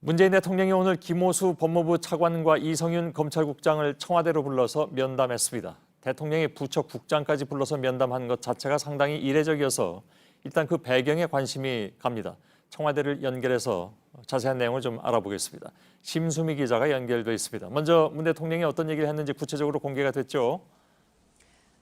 문재인 대통령이 오늘 김호수 법무부 차관과 이성윤 검찰국장을 청와대로 불러서 면담했습니다. 대통령이 부처 국장까지 불러서 면담한 것 자체가 상당히 이례적이어서 일단 그 배경에 관심이 갑니다. 청와대를 연결해서 자세한 내용을 좀 알아보겠습니다. 심수미 기자가 연결돼 있습니다. 먼저 문 대통령이 어떤 얘기를 했는지 구체적으로 공개가 됐죠?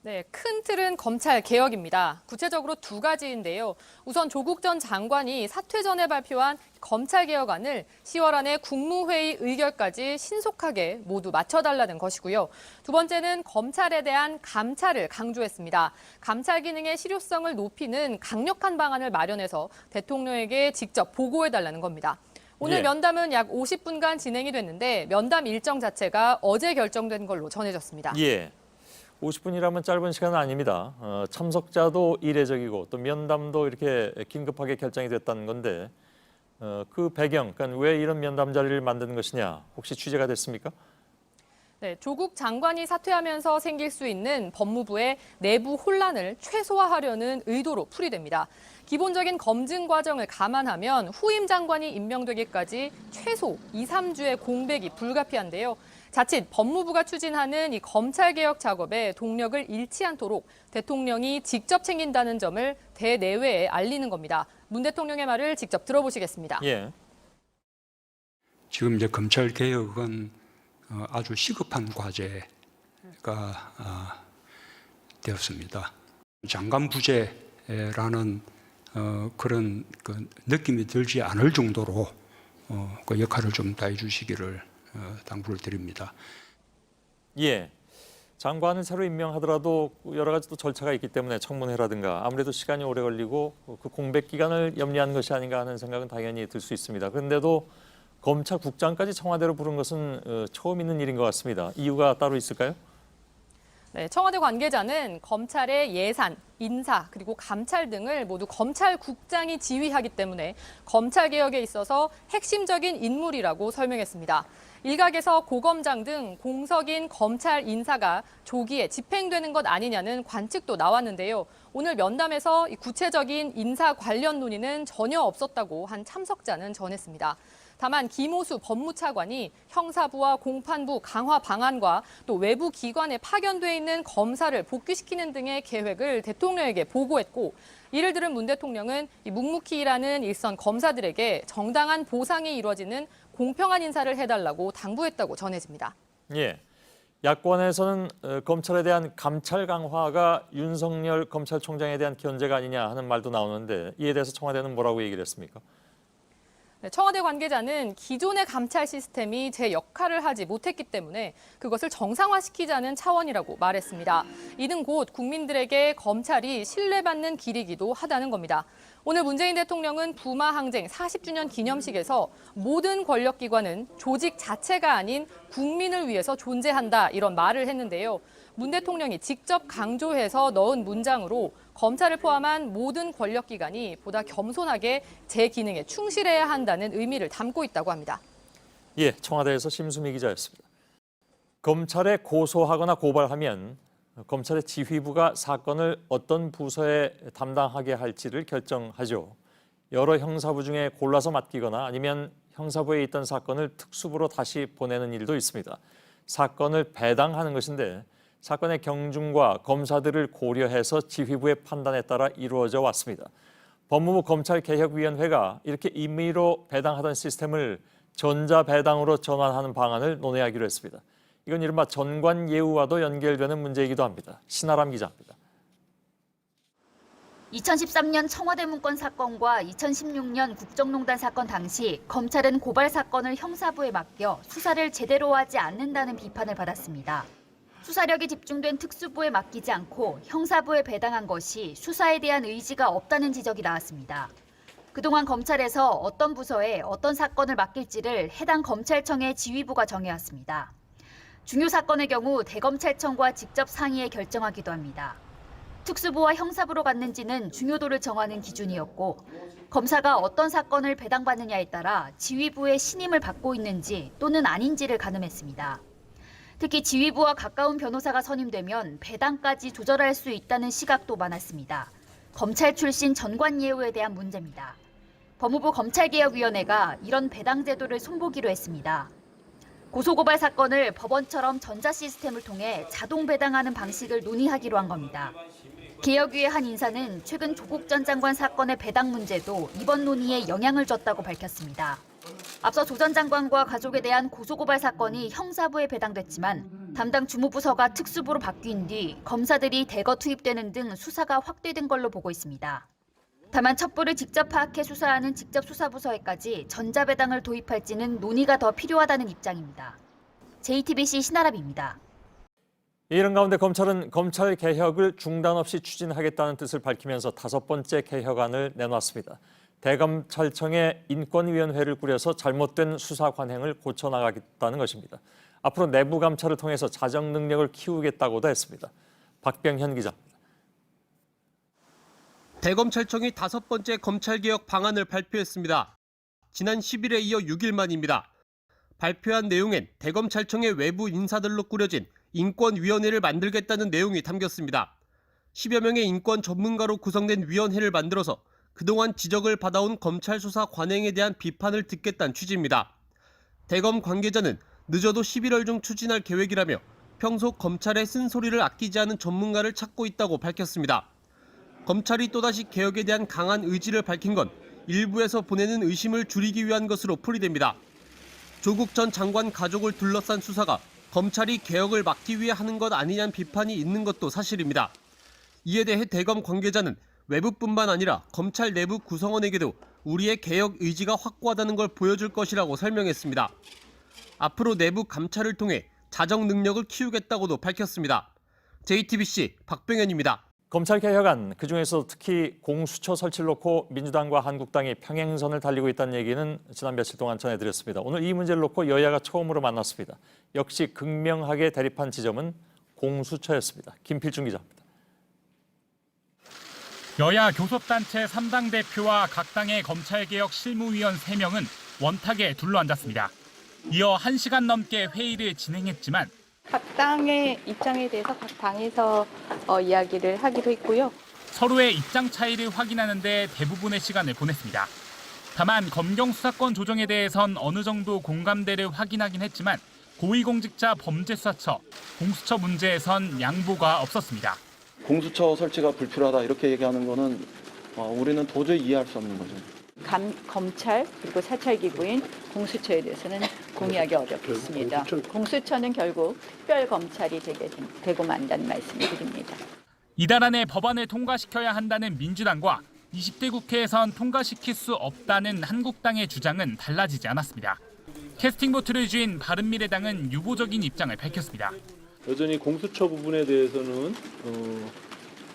네, 큰 틀은 검찰 개혁입니다. 구체적으로 두 가지인데요. 우선 조국 전 장관이 사퇴 전에 발표한 검찰 개혁안을 10월 안에 국무회의 의결까지 신속하게 모두 맞춰달라는 것이고요. 두 번째는 검찰에 대한 감찰을 강조했습니다. 감찰 기능의 실효성을 높이는 강력한 방안을 마련해서 대통령에게 직접 보고해달라는 겁니다. 오늘 면담은 약 50분간 진행이 됐는데 면담 일정 자체가 어제 결정된 걸로 전해졌습니다. 50분이라면 짧은 시간은 아닙니다. 참석자도 이례적이고 또 면담도 이렇게 긴급하게 결정이 됐다는 건데 그 배경, 그러니까 왜 이런 면담 자리를 만든 것이냐 혹시 취재가 됐습니까? 네, 조국 장관이 사퇴하면서 생길 수 있는 법무부의 내부 혼란을 최소화하려는 의도로 풀이됩니다. 기본적인 검증 과정을 감안하면 후임 장관이 임명되기까지 최소 2, 3주의 공백이 불가피한데요. 자칫 법무부가 추진하는 이 검찰개혁 작업에 동력을 잃지 않도록 대통령이 직접 챙긴다는 점을 대내외에 알리는 겁니다. 문 대통령의 말을 직접 들어보시겠습니다. 지금 이제 검찰개혁은 아주 시급한 과제가 되었습니다. 장관 부재라는 그런 느낌이 들지 않을 정도로 그 역할을 좀 다해 주시기를 당부를 드립니다. 장관을 새로 임명하더라도 여러 가지 또 절차가 있기 때문에 청문회라든가 아무래도 시간이 오래 걸리고 그 공백 기간을 염려한 것이 아닌가 하는 생각은 당연히 들 수 있습니다. 그런데도 검찰국장까지 청와대로 부른 것은 처음 있는 일인 것 같습니다. 이유가 따로 있을까요? 네, 청와대 관계자는 검찰의 예산, 인사, 그리고 감찰 등을 모두 검찰국장이 지휘하기 때문에 검찰개혁에 있어서 핵심적인 인물이라고 설명했습니다. 일각에서 고검장 등 공석인 검찰 인사가 조기에 집행되는 것 아니냐는 관측도 나왔는데요. 오늘 면담에서 구체적인 인사 관련 논의는 전혀 없었다고 한 참석자는 전했습니다. 다만 김호수 법무차관이 형사부와 공판부 강화 방안과 또 외부 기관에 파견돼 있는 검사를 복귀시키는 등의 계획을 대통령에게 보고했고, 이를 들은 문 대통령은 묵묵히 일하는 일선 검사들에게 정당한 보상이 이루어지는 공평한 인사를 해달라고 당부했다고 전해집니다. 야권에서는 검찰에 대한 감찰 강화가 윤석열 검찰총장에 대한 견제가 아니냐 하는 말도 나오는데 이에 대해서 청와대는 뭐라고 얘기를 했습니까? 네, 청와대 관계자는 기존의 감찰 시스템이 제 역할을 하지 못했기 때문에 그것을 정상화시키자는 차원이라고 말했습니다. 이는 곧 국민들에게 검찰이 신뢰받는 길이기도 하다는 겁니다. 오늘 문재인 대통령은 부마 항쟁 40주년 기념식에서 모든 권력기관은 조직 자체가 아닌 국민을 위해서 존재한다 이런 말을 했는데요. 문 대통령이 직접 강조해서 넣은 문장으로 검찰을 포함한 모든 권력기관이 보다 겸손하게 제 기능에 충실해야 한다는 의미를 담고 있다고 합니다. 청와대에서 심수미 기자였습니다. 검찰에 고소하거나 고발하면 검찰의 지휘부가 사건을 어떤 부서에 담당하게 할지를 결정하죠. 여러 형사부 중에 골라서 맡기거나 아니면 형사부에 있던 사건을 특수부로 다시 보내는 일도 있습니다. 사건을 배당하는 것인데 사건의 경중과 검사들을 고려해서 지휘부의 판단에 따라 이루어져 왔습니다. 법무부 검찰개혁위원회가 이렇게 임의로 배당하던 시스템을 전자배당으로 전환하는 방안을 논의하기로 했습니다. 이건 이른바 전관예우와도 연결되는 문제이기도 합니다. 신아람 기자입니다. 2013년 청와대 문건 사건과 2016년 국정농단 사건 당시 검찰은 고발 사건을 형사부에 맡겨 수사를 제대로 하지 않는다는 비판을 받았습니다. 수사력이 집중된 특수부에 맡기지 않고 형사부에 배당한 것이 수사에 대한 의지가 없다는 지적이 나왔습니다. 그동안 검찰에서 어떤 부서에 어떤 사건을 맡길지를 해당 검찰청의 지휘부가 정해왔습니다. 중요 사건의 경우 대검찰청과 직접 상의해 결정하기도 합니다. 특수부와 형사부로 갔는지는 중요도를 정하는 기준이었고, 검사가 어떤 사건을 배당받느냐에 따라 지휘부의 신임을 받고 있는지 또는 아닌지를 가늠했습니다. 특히 지휘부와 가까운 변호사가 선임되면 배당까지 조절할 수 있다는 시각도 많았습니다. 검찰 출신 전관예우에 대한 문제입니다. 법무부 검찰개혁위원회가 이런 배당 제도를 손보기로 했습니다. 고소고발 사건을 법원처럼 전자 시스템을 통해 자동 배당하는 방식을 논의하기로 한 겁니다. 개혁위의 한 인사는 최근 조국 전 장관 사건의 배당 문제도 이번 논의에 영향을 줬다고 밝혔습니다. 앞서 조 전 장관과 가족에 대한 고소고발 사건이 형사부에 배당됐지만 담당 주무부서가 특수부로 바뀐 뒤 검사들이 대거 투입되는 등 수사가 확대된 걸로 보고 있습니다. 다만 첩보를 직접 파악해 수사하는 직접수사부서에까지 전자배당을 도입할지는 논의가 더 필요하다는 입장입니다. JTBC 신아람입니다. 이런 가운데 검찰은 검찰 개혁을 중단 없이 추진하겠다는 뜻을 밝히면서 5번째 개혁안을 내놨습니다. 대검찰청의 인권위원회를 꾸려서 잘못된 수사 관행을 고쳐나가겠다는 것입니다. 앞으로 내부 감찰을 통해서 자정 능력을 키우겠다고도 했습니다. 박병현 기자입니다. 대검찰청이 5번째 검찰개혁 방안을 발표했습니다. 지난 10일에 이어 6일 만입니다. 발표한 내용엔 대검찰청의 외부 인사들로 꾸려진 인권위원회를 만들겠다는 내용이 담겼습니다. 10여 명의 인권 전문가로 구성된 위원회를 만들어서 그동안 지적을 받아온 검찰 수사 관행에 대한 비판을 듣겠다는 취지입니다. 대검 관계자는 늦어도 11월 중 추진할 계획이라며 평소 검찰의 쓴소리를 아끼지 않은 전문가를 찾고 있다고 밝혔습니다. 검찰이 또다시 개혁에 대한 강한 의지를 밝힌 건 일부에서 보내는 의심을 줄이기 위한 것으로 풀이됩니다. 조국 전 장관 가족을 둘러싼 수사가 검찰이 개혁을 막기 위해 하는 것 아니냐는 비판이 있는 것도 사실입니다. 이에 대해 대검 관계자는 외부뿐만 아니라 검찰 내부 구성원에게도 우리의 개혁 의지가 확고하다는 걸 보여줄 것이라고 설명했습니다. 앞으로 내부 감찰을 통해 자정 능력을 키우겠다고도 밝혔습니다. JTBC 박병현입니다. 검찰 개혁안, 그중에서 특히 공수처 설치를 놓고 민주당과 한국당이 평행선을 달리고 있다는 얘기는 지난 며칠 동안 전해드렸습니다. 오늘 이 문제를 놓고 여야가 처음으로 만났습니다. 역시 극명하게 대립한 지점은 공수처였습니다. 김필중 기자입니다. 여야 교섭단체 3당 대표와 각 당의 검찰개혁 실무위원 3명은 원탁에 둘러앉았습니다. 이어 1시간 넘게 회의를 진행했지만 각 당의 입장에 대해서 각 당에서 이야기를 하기로 했고요. 서로의 입장 차이를 확인하는 데 대부분의 시간을 보냈습니다. 다만 검경 수사권 조정에 대해선 어느 정도 공감대를 확인하긴 했지만 고위공직자 범죄수사처, 공수처 문제에선 양보가 없었습니다. 공수처 설치가 불필요하다 이렇게 얘기하는 거는 우리는 도저히 이해할 수 없는 거죠. 검찰 그리고 사찰기구인 공수처에 대해서는 공유하기 어렵습니다. 공수처는 결국 특별검찰이 되고 만다는 말씀을 드립니다. 이달 안에 법안을 통과시켜야 한다는 민주당과 20대 국회에선 통과시킬 수 없다는 한국당의 주장은 달라지지 않았습니다. 캐스팅 보트를 쥔 바른미래당은 유보적인 입장을 밝혔습니다. 여전히 공수처 부분에 대해서는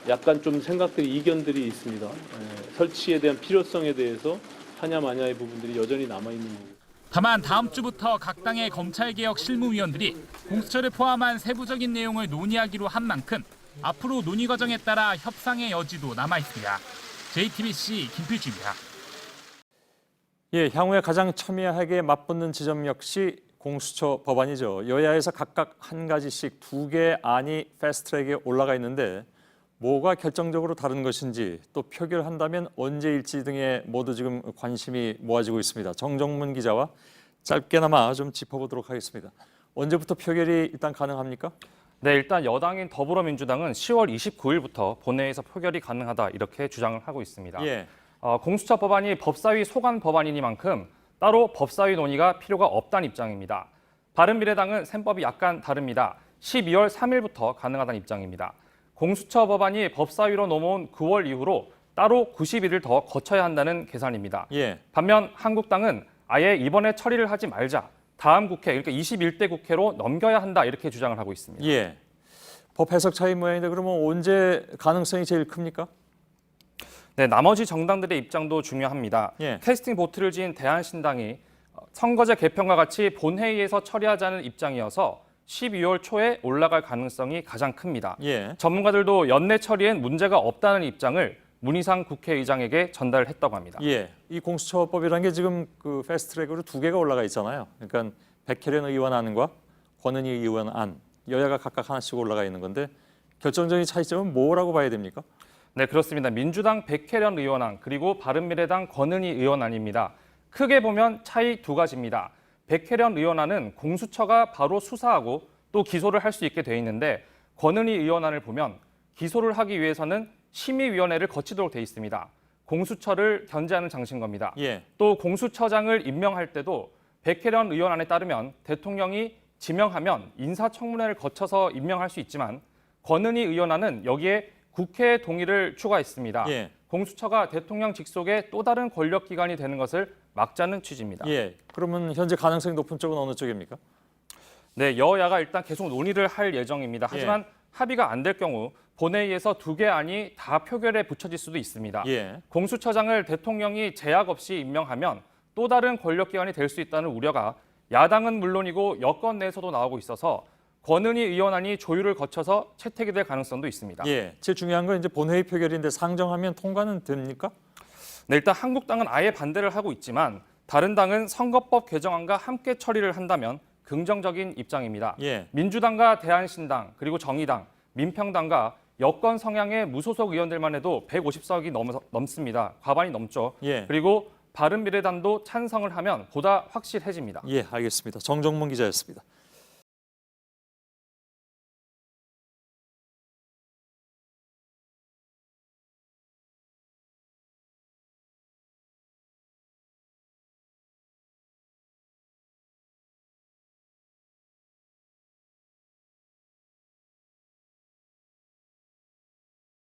약간 좀 생각들이 이견들이 있습니다. 설치에 대한 필요성에 대해서 하냐 마냐의 부분들이 여전히 남아있는 거고. 다만 다음 주부터 각 당의 검찰개혁 실무위원들이 공수처를 포함한 세부적인 내용을 논의하기로 한 만큼 앞으로 논의 과정에 따라 협상의 여지도 남아있습니다. JTBC 김필주입니다. 예, 향후에 가장 첨예하게 맞붙는 지점 역시 공수처 법안이죠. 여야에서 각각 한 가지씩 2개의 안이 패스트트랙에 올라가 있는데 뭐가 결정적으로 다른 것인지 또 표결한다면 언제일지 등에 모두 지금 관심이 모아지고 있습니다. 정정문 기자와 짧게나마 좀 짚어보도록 하겠습니다. 언제부터 표결이 일단 가능합니까? 네, 일단 여당인 더불어민주당은 10월 29일부터 본회의에서 표결이 가능하다 이렇게 주장을 하고 있습니다. 예. 공수처 법안이 법사위 소관 법안이니만큼 따로 법사위 논의가 필요가 없다는 입장입니다. 바른미래당은 셈법이 약간 다릅니다. 12월 3일부터 가능하다는 입장입니다. 공수처 법안이 법사위로 넘어온 9월 이후로 따로 90일을 더 거쳐야 한다는 계산입니다. 예. 반면 한국당은 아예 이번에 처리를 하지 말자. 다음 국회, 그러니까 21대 국회로 넘겨야 한다 이렇게 주장을 하고 있습니다. 예. 법 해석 차이 모양인데 그러면 언제 가능성이 제일 큽니까? 네, 나머지 정당들의 입장도 중요합니다. 예. 캐스팅 보트를 지은 대한신당이 선거제 개편과 같이 본회의에서 처리하자는 입장이어서 12월 초에 올라갈 가능성이 가장 큽니다. 예. 전문가들도 연내 처리엔 문제가 없다는 입장을 문희상 국회의장에게 전달했다고 합니다. 예. 이 공수처법이라는 게 지금 그 패스트트랙으로 2개가 올라가 있잖아요. 그러니까 백혜련 의원 안과 권은희 의원 안, 여야가 각각 하나씩 올라가 있는 건데 결정적인 차이점은 뭐라고 봐야 됩니까? 네, 그렇습니다. 민주당 백혜련 의원안 그리고 바른미래당 권은희 의원안입니다. 크게 보면 차이 두 가지입니다. 백혜련 의원안은 공수처가 바로 수사하고 또 기소를 할 수 있게 돼 있는데 권은희 의원안을 보면 기소를 하기 위해서는 심의위원회를 거치도록 돼 있습니다. 공수처를 견제하는 장치인 겁니다. 예. 또 공수처장을 임명할 때도 백혜련 의원안에 따르면 대통령이 지명하면 인사청문회를 거쳐서 임명할 수 있지만 권은희 의원안은 여기에 국회의 동의를 추가했습니다. 예. 공수처가 대통령 직속의 또 다른 권력기관이 되는 것을 막자는 취지입니다. 예. 그러면 현재 가능성이 높은 쪽은 어느 쪽입니까? 네, 여야가 일단 계속 논의를 할 예정입니다. 하지만 합의가 안 될 경우 본회의에서 두 개 안이 다 표결에 붙여질 수도 있습니다. 예. 공수처장을 대통령이 제약 없이 임명하면 또 다른 권력기관이 될 수 있다는 우려가 야당은 물론이고 여권 내에서도 나오고 있어서 권은희 의원안이 조율을 거쳐서 채택이 될 가능성도 있습니다. 예. 제일 중요한 건 이제 본회의 표결인데 상정하면 통과는 됩니까? 네, 일단 한국당은 아예 반대를 하고 있지만 다른 당은 선거법 개정안과 함께 처리를 한다면 긍정적인 입장입니다. 예. 민주당과 대한신당 그리고 정의당, 민평당과 여권 성향의 무소속 의원들만 해도 150석이 넘습니다. 과반이 넘죠. 예. 그리고 바른미래당도 찬성을 하면 보다 확실해집니다. 예, 알겠습니다. 정정문 기자였습니다.